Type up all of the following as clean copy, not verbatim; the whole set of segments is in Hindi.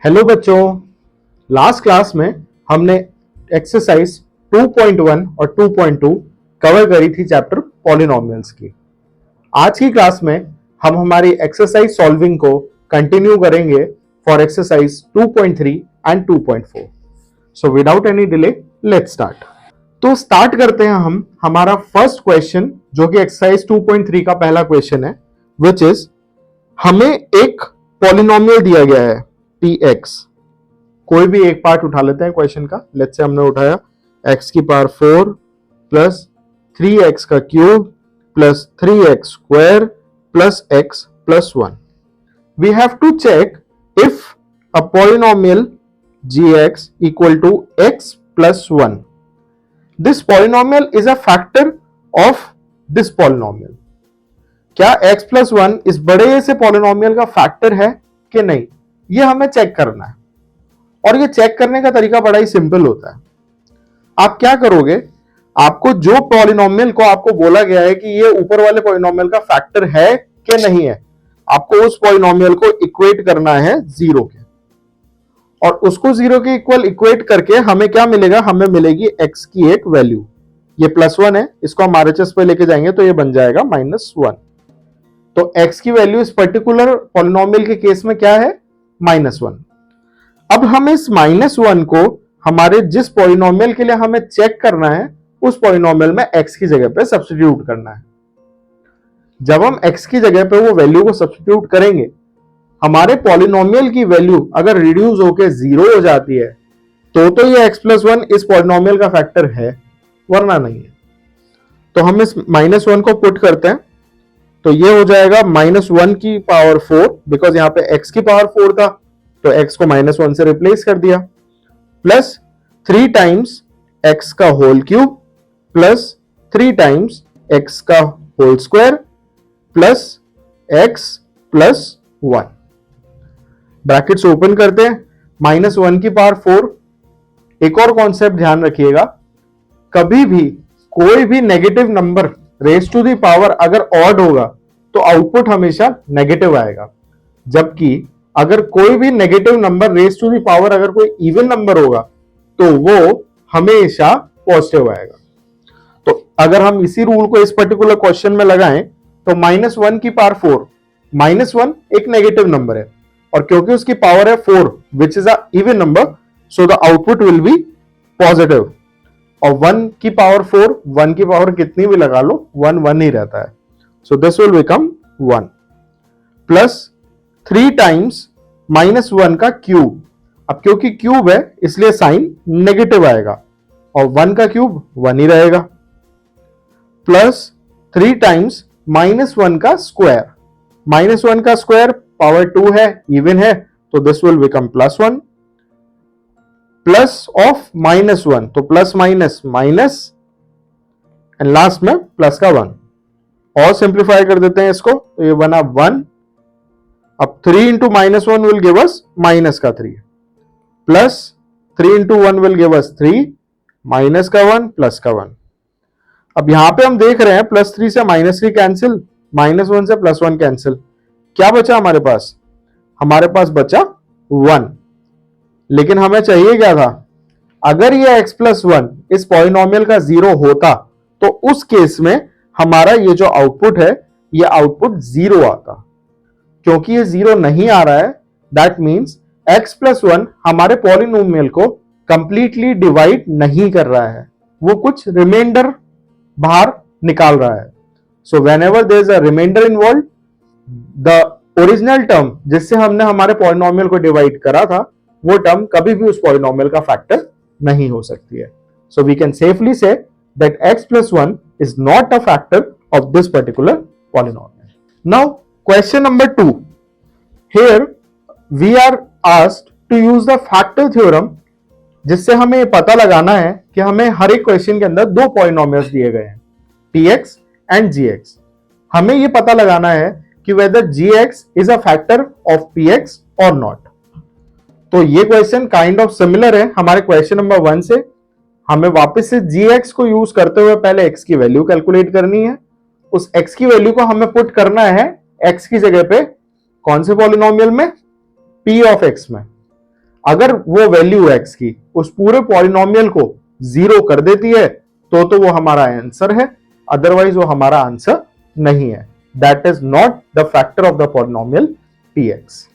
हेलो बच्चों, लास्ट क्लास में हमने एक्सरसाइज 2.1 और 2.2 कवर करी थी चैप्टर पॉलिनोमियल्स की। आज की क्लास में हम हमारी एक्सरसाइज सॉल्विंग को कंटिन्यू करेंगे for exercise 2.3 and 2.4। So without any delay let's start. तो स्टार्ट करते हैं हम हमारा फर्स्ट क्वेश्चन, जो कि एक्सरसाइज 2.3 का पहला क्वेश्चन है, विच इज हमें एक पॉलिनोमियल दिया गया है px। कोई भी एक पार्ट उठा लेते हैं क्वेश्चन का। लेट्स से हमने उठाया x की पावर 4 प्लस 3x का cube plus 3x square plus x plus 1। We have to check if a polynomial gx equal to x plus 1। This polynomial is a factor of this polynomial. क्या x प्लस 1 इस बड़े से पॉलिनोमियल का फैक्टर है कि नहीं, ये हमें चेक करना है। और ये चेक करने का तरीका बड़ा ही सिंपल होता है। आप क्या करोगे, आपको जो पॉलिनोमियल को आपको बोला गया है कि ये ऊपर वाले पॉलिनोमियल का फैक्टर है कि नहीं है, आपको उस पॉलिनोमियल को इक्वेट करना है जीरो के, और उसको जीरो के इक्वल इक्वेट करके हमें क्या मिलेगा, हमें मिलेगी x की एक वैल्यू। ये +1 है, इसको हम RHS पे लेके जाएंगे तो ये बन जाएगा -1। तो x की वैल्यू इस पर्टिकुलर पॉलिनोमियल के केस में क्या है, -1। अब हम इस -1 को हमारे जिस पॉलिनोमियल के लिए हमें चेक करना है, उस पॉलिनोमियल में x की जगह पे सब्स्टिट्यूट करना है। जब हम x की जगह पे वो वैल्यू को सब्स्टिट्यूट करेंगे, हमारे पॉलिनोमियल की वैल्यू अगर रिड्यूस होकर 0 हो जाती है तो ये x प्लस 1 इस पॉलिनोमियल का फैक्टर है, वरना नहीं है। तो हम इस -1 को पुट करते हैं, तो ये हो जाएगा -1 की पावर 4, बिकॉज यहां पे x की पावर 4 था तो x को -1 से रिप्लेस कर दिया, प्लस 3 टाइम्स x का whole cube plus 3 times x का whole square plus x plus 1। Brackets open करते हैं, -1 की पावर 4। एक और कॉन्सेप्ट ध्यान रखिएगा, कभी भी कोई भी negative number raise to the power अगर ऑड होगा तो आउटपुट हमेशा नेगेटिव आएगा, जबकि अगर कोई भी negative number raise to the power अगर कोई इवन नंबर होगा तो वो हमेशा पॉजिटिव आएगा। तो अगर हम इसी रूल को इस पर्टिकुलर क्वेश्चन में लगाएं तो -1 की पावर 4, -1 एक नेगेटिव नंबर है और क्योंकि उसकी पावर है 4 which is a even number, so the output will be positive. और 1 की पावर 4, 1 की पावर कितनी भी लगा लो, 1 ही रहता है। So this will become 1 plus 3 times -1 का क्यूब। अब क्योंकि क्यूब है इसलिए साइन नेगेटिव आएगा और 1 का क्यूब 1 ही रहेगा, प्लस 3 टाइम्स -1 का स्क्वायर। -1 का स्क्वायर पावर 2 है, इवन है, तो this will become +1 plus of -1, तो plus minus minus and last में प्लस का 1। और सिंप्लीफाई कर देते हैं इसको, तो ये बना 1। अब 3 into -1 will give us minus का 3 plus 3 into 1 will give us 3 minus का 1 प्लस का 1। अब यहां पे हम देख रहे हैं +3 से -3 कैंसिल, -1 से +1 कैंसिल, क्या बचा हमारे पास, हमारे पास बचा 1। लेकिन हमें चाहिए क्या था, अगर ये x प्लस 1 इस पॉलिनोमियल का 0 होता तो उस केस में हमारा ये जो आउटपुट है ये आउटपुट 0 आता। क्योंकि ये 0 नहीं आ रहा है, दैट मीन्स x प्लस 1 हमारे पॉलिनोमियल को कंप्लीटली डिवाइड नहीं कर रहा है, वो कुछ रिमाइंडर बाहर निकाल रहा है। So whenever there is a reminder involve, the original term जिससे हमने हमारे पॉलिनोमियल को डिवाइड करा था वो टर्म कभी भी उस पॉलिनोमियल का फैक्टर नहीं हो सकती है। So we can safely say that x plus 1 is not a factor of this particular polynomial. Now question number 2, here we are asked to use the factor theorem, जिससे हमें पता लगाना है कि हमें हर एक क्वेश्चन के अंदर दो पॉलिनोमियल्स दिए गए हैं, px एंड gx। हमें यह पता लगाना है कि whether gx is a factor of px or not। तो ये क्वेश्चन काइंड ऑफ सिमिलर है हमारे क्वेश्चन नंबर 1 से। हमें वापस से gx को यूज करते हुए पहले x की वैल्यू कैलकुलेट करनी है, उस x की वैल्यू को हमें पुट करना है x की जगह पे कौन से पॉलिनोमियल में, p ऑफ x में। अगर वो वैल्यू x की उस पूरे पॉलिनोमियल को 0 कर देती है तो वो हमारा आंसर है, अदरवाइज वो हमारा आंसर नहीं है. That is not the factor of the polynomial px.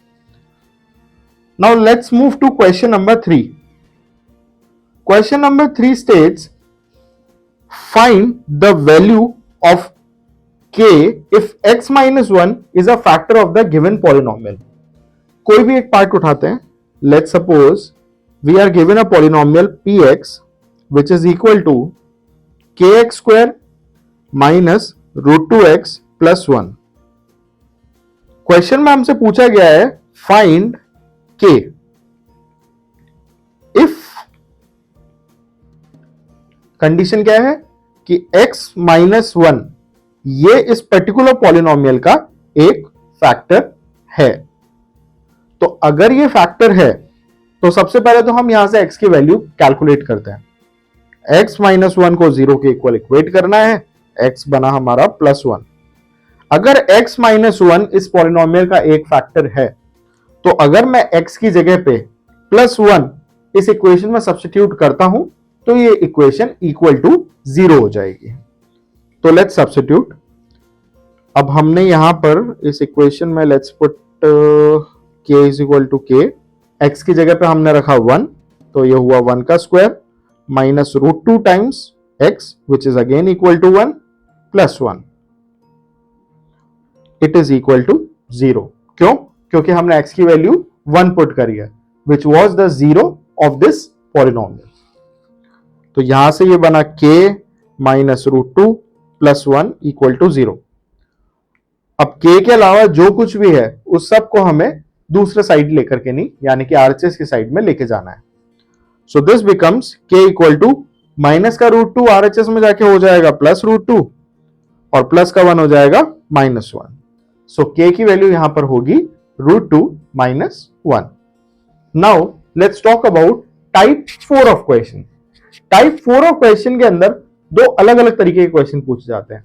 Now let's move to question number 3. Question number 3 states find the value of k if x minus 1 is a factor of the given polynomial. कोई भी एक पार्ट उठाते हैं. Let's suppose we are given a polynomial px which is equal to kx square minus root 2x plus 1. Question में हमसे पूछा गया है फाइंड k if कंडीशन क्या है कि x माइनस 1 ये इस पर्टिकुलर पॉलिनोमियल का एक फैक्टर है. तो अगर ये फैक्टर है तो सबसे पहले तो हम यहां से x की वैल्यू कैलकुलेट करते हैं. x माइनस 1 को 0 के इक्वल इक्वेट करना है. x बना हमारा +1. अगर x माइनस 1 इस पॉलिनोमियल का एक फैक्टर है तो अगर मैं x की जगह पे +1 इस इक्वेशन में सब्स्टिट्यूट करता हूं तो ये इक्वेशन इक्वल टू 0 हो जाएगी. तो लेट्स सब्स्टिट्यूट. अब हमने यहां पर इस इक्वेशन में let's put k is equal to k. x की जगह पे हमने रखा 1 तो ये हुआ 1 का square minus root 2 times x which is again equal to 1 plus 1. It is equal to 0. क्यों? क्योंकि हमने x की वैल्यू 1 पुट करी है which was the 0 of this polynomial. तो यहां से ये बना k minus root 2 plus 1 equal to 0. अब k के अलावा जो कुछ भी है उस सब को हमें दूसरे साइड लेकर के नहीं यानी कि RHS की साइड में लेके जाना है. So this becomes k equal to minus का रूट 2 RHS में जाके हो जाएगा प्लस रूट 2 और प्लस का 1 हो जाएगा माइनस 1. सो k की वैल्यू यहां पर होगी root 2 minus 1. Now let's talk about type 4 of question. Type 4 of question के अंदर दो अलग अलग तरीके के क्वेश्चन पूछे जाते हैं.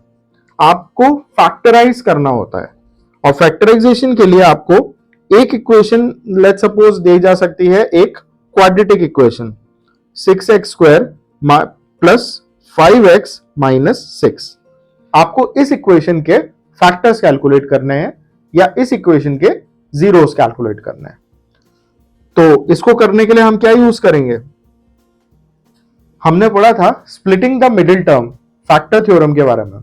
आपको फैक्टराइज करना होता है और फैक्टराइजेशन के लिए आपको एक इक्वेशन लेट्स सपोज दी जा सकती है, एक quadratic equation 6x square plus 5x minus 6. आपको इस इक्वेशन के फैक्टर्स कैलकुलेट करने हैं या इस इक्वेशन के जीरोस कैलकुलेट करने हैं. तो इसको करने के लिए हम क्या यूज करेंगे? हमने पढ़ा था splitting the middle term factor theorem के बारे में.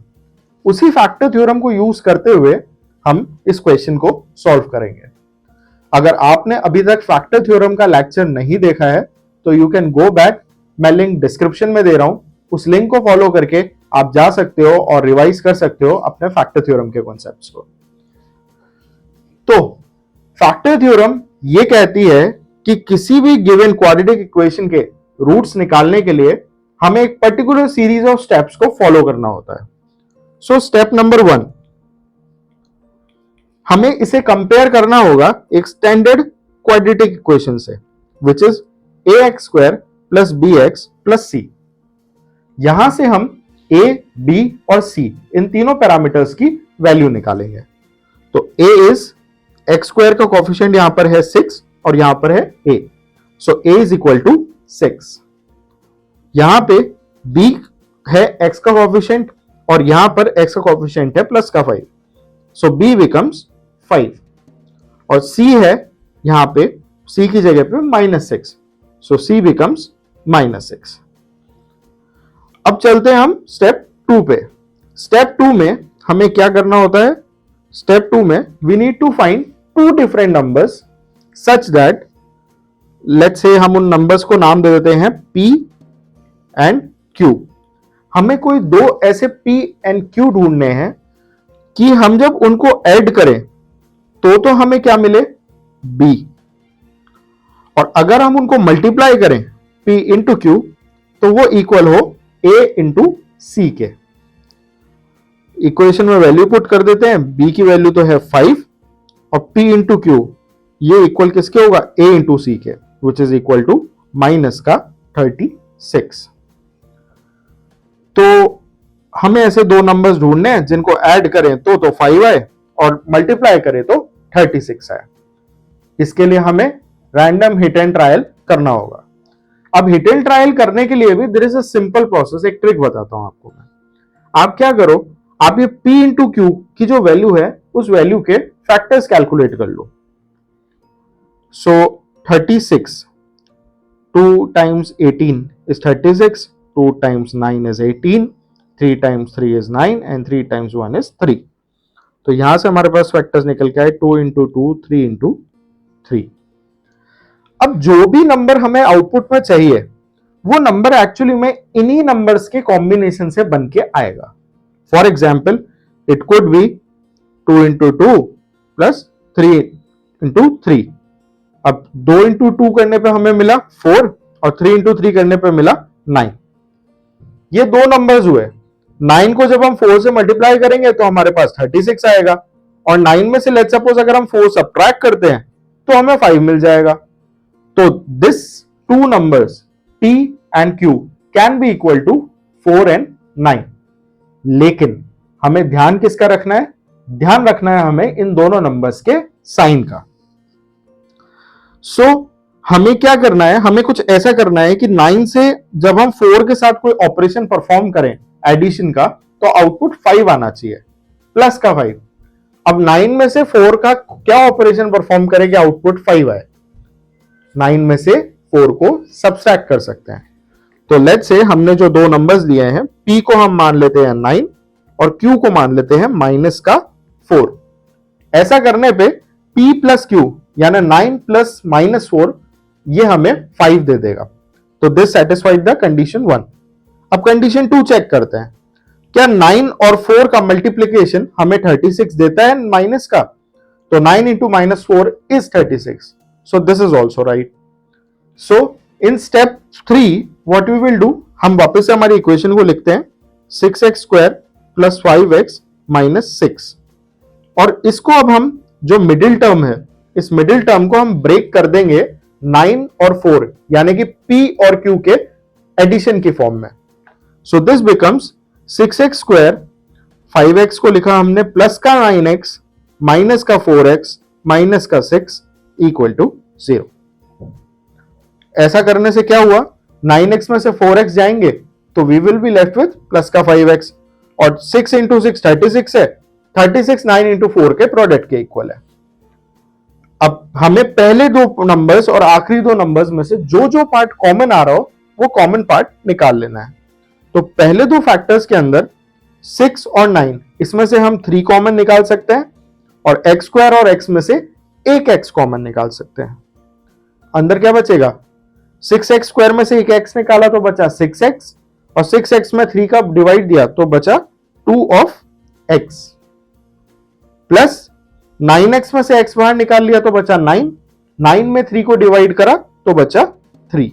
उसी फैक्टर थ्योरम को यूज करते हुए हम इस क्वेश्चन को सॉल्व करेंगे. अगर आपने अभी तक फैक्टर थ्योरम का लेक्चर नहीं देखा है तो यू कैन गो बैक. मैं लिंक डिस्क्रिप्शन में दे रहा हूं, उस लिंक को फॉलो करके आप जा सकते हो और रिवाइज कर सकते हो अपने फैक्टर थ्योरम के कॉन्सेप्ट्स को. तो फैक्टर थ्योरम ये कहती है कि किसी भी गिवन क्वाड्रेटिक इक्वेशन के रूट्स निकालने के लिए हमें एक पर्टिकुलर सीरीज ऑफ स्टेप्स को फॉलो करना होता है. सो स्टेप नंबर 1, हमें इसे कंपेयर करना होगा एक स्टैंडर्ड क्वाड्रेटिक इक्वेशन से which is ax square plus bx plus c. यहां से हम a, b और c इन तीनों पैरामीटर्स की वैल्यू निकालेंगे. तो a इज x स्क्वायर का कोफिशिएंट यहां पर है 6 और यहां पर है a. So a is equal to 6. यहां पे b है x का कोफिशिएंट और यहां पर x का कोफिशिएंट है प्लस का 5. सो b बिकम्स 5 और c है यहां पे c की जगह पे -6. सो c बिकम्स -6. अब चलते हैं हम स्टेप 2 पे. स्टेप 2 में हमें क्या करना होता है? स्टेप 2 में we need to find two different numbers such that let's say हम उन नंबर्स को नाम दे देते हैं p एंड q. हमें कोई दो ऐसे p एंड q ढूंढने हैं कि हम जब उनको ऐड करें तो हमें क्या मिले? b. और अगर हम उनको मल्टीप्लाई करें p इंटू q तो वो इक्वल हो a इंटू c के. इक्वेशन में वैल्यू पुट कर देते हैं. b की वैल्यू तो है 5 और p इंटू q ये इक्वल किसके होगा? a इंटू c के which is equal to minus का 36. तो हमें ऐसे दो नंबर्स ढूंढने हैं जिनको ऐड करें तो 5 आए और मल्टीप्लाई करें तो 36 आए. इसके लिए हमें रैंडम हिट एंड ट्रायल करना होगा। अब हिट एंड ट्रायल करने के लिए भी there is a simple process, एक ट्रिक बताता हूं आपको मैं। आप क्या करो, आप ये P इंटू क्यू की जो वैल्यू है उस वैल्यू के फैक्टर्स कैलकुलेट कर लो। सो 36, 2 times 18 is 36, 2 times 9 is 18, 3 times 3 is 9 and 3 times 1 is 3। तो यहां से हमारे पास फैक्टर्स निकल के आए 2 इंटू 2, 3 इंटू 3। अब जो भी नंबर हमें आउटपुट में चाहिए वो नंबर एक्चुअली में इन्हीं नंबर्स के कॉम्बिनेशन से बन के आएगा। For example it could be 2 into 2 plus 3 into 3। अब 2 इंटू 2 करने पे हमें मिला 4 और 3 इंटू 3 करने पे मिला 9। ये दो नंबर्स हुए। 9 को जब हम 4 से मल्टीप्लाई करेंगे तो हमारे पास 36 आएगा और 9 में से लेट्स सपोज अगर हम 4 सब्ट्रैक्ट करते हैं तो हमें 5 मिल जाएगा। तो this two numbers P and Q can be equal to 4 and 9। लेकिन हमें ध्यान किसका रखना है? ध्यान रखना है हमें इन दोनों नंबर्स के साइन का। हमें क्या करना है, हमें कुछ ऐसा करना है कि 9 से जब हम 4 के साथ कोई ऑपरेशन परफॉर्म करें एडिशन का तो आउटपुट 5 आना चाहिए, प्लस का 5। अब 9 में से 4 का क्या ऑपरेशन परफॉर्म करेगा आउटपुट 5 आए? 9 में से 4 को सब्ट्रैक्ट कर सकते हैं। तो लेट्स से हमने जो दो नंबर्स दिए हैं P को हम मान लेते हैं 9 और Q को मान लेते हैं माइनस का 4। ऐसा करने पे P प्लस Q यानी 9 प्लस माइनस 4 ये हमें 5 दे देगा। तो दिस सेटिस्फाइड द कंडीशन 1। अब कंडीशन 2 चेक करते हैं, क्या 9 और 4 का मल्टीप्लीकेशन हमें 36 देता है माइनस का? तो 9 इंटू minus 4 is 36। So this is also right. So in step 3 what we will do, हम वापस से हमारी इक्वेशन को लिखते हैं 6x square plus 5x minus 6। और इसको अब हम जो मिडिल टर्म है इस मिडिल टर्म को हम ब्रेक कर देंगे 9 और 4 यानी कि P और Q के एडिशन की फॉर्म में। सो this becomes 6x square, 5x को लिखा हमने प्लस का 9x माइनस का 4x माइनस का 6 इक्वल टू 0। ऐसा करने से क्या हुआ, 9x में से 4x जाएंगे तो we will be left with plus का 5x और 6 इंटू 6 36 है, 36 9 इंटू 4 के प्रोडक्ट के इक्वल है। अब हमें पहले दो नंबर्स और आखिरी दो नंबर्स में से जो जो पार्ट कॉमन आ रहा हो वो कॉमन पार्ट निकाल लेना है। तो पहले दो फैक्टर्स के अंदर 6 और 9 इसमें से हम 3 कॉमन निकाल सकते हैं और x स्क्वायर और x में से एक x कॉमन निकाल सकते हैं। अंदर क्या बचेगा, 6x स्क्वायर में से एक x निकाला तो बचा 6x और 6x में 3 का डिवाइड दिया तो बचा 2 ऑफ x प्लस 9x में से x बाहर निकाल लिया तो बचा 9, 9 में 3 को डिवाइड करा तो बचा 3।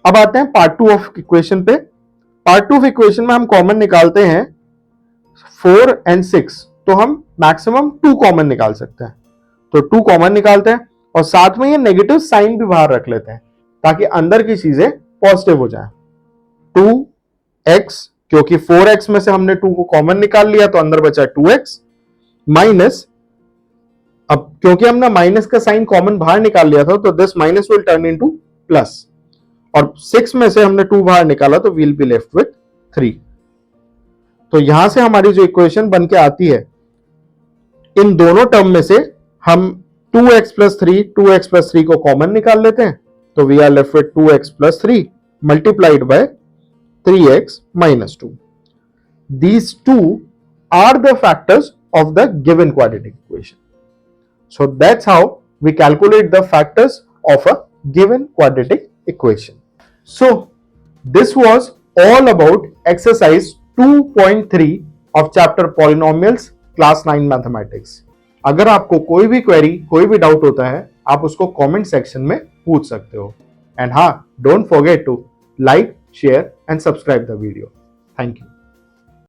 अब आते हैं पार्ट 2 ऑफ इक्वेशन पे। पार्ट 2 ऑफ इक्वेशन में हम कॉमन निकालते हैं 4 एंड 6, तो हम मैक्सिमम 2 कॉमन निकाल सकते हैं। तो 2 कॉमन निकालते हैं और साथ में ये नेगेटिव साइन भी बाहर रख लेते हैं ताकि अंदर की चीजें पॉजिटिव हो जाए। 2x, क्योंकि 4x में से हमने 2 को कॉमन निकाल लिया तो अंदर बचा 2x माइनस, अब क्योंकि हमने माइनस का साइन कॉमन बाहर निकाल लिया था तो this minus will turn into plus और 6 में से हमने 2 बाहर निकाला तो वील बी लेफ्ट विथ 3। तो यहां से हमारी जो इक्वेशन बन के आती है इन दोनों टर्म में से हम 2x प्लस 3 2x प्लस 3 को कॉमन निकाल लेते हैं तो we are left with 2x plus 3 multiplied by 3x minus 2। These two are the factors of the given quadratic equation. So that's how we calculate the factors of a given quadratic equation. So this was all about exercise 2.3 of chapter polynomials class 9 mathematics. अगर आपको कोई भी क्वेरी, कोई भी डाउट होता है आप उसको कमेंट सेक्शन में पूछ सकते हो। एंड हाँ, don't forget to like, share and subscribe the video. Thank you.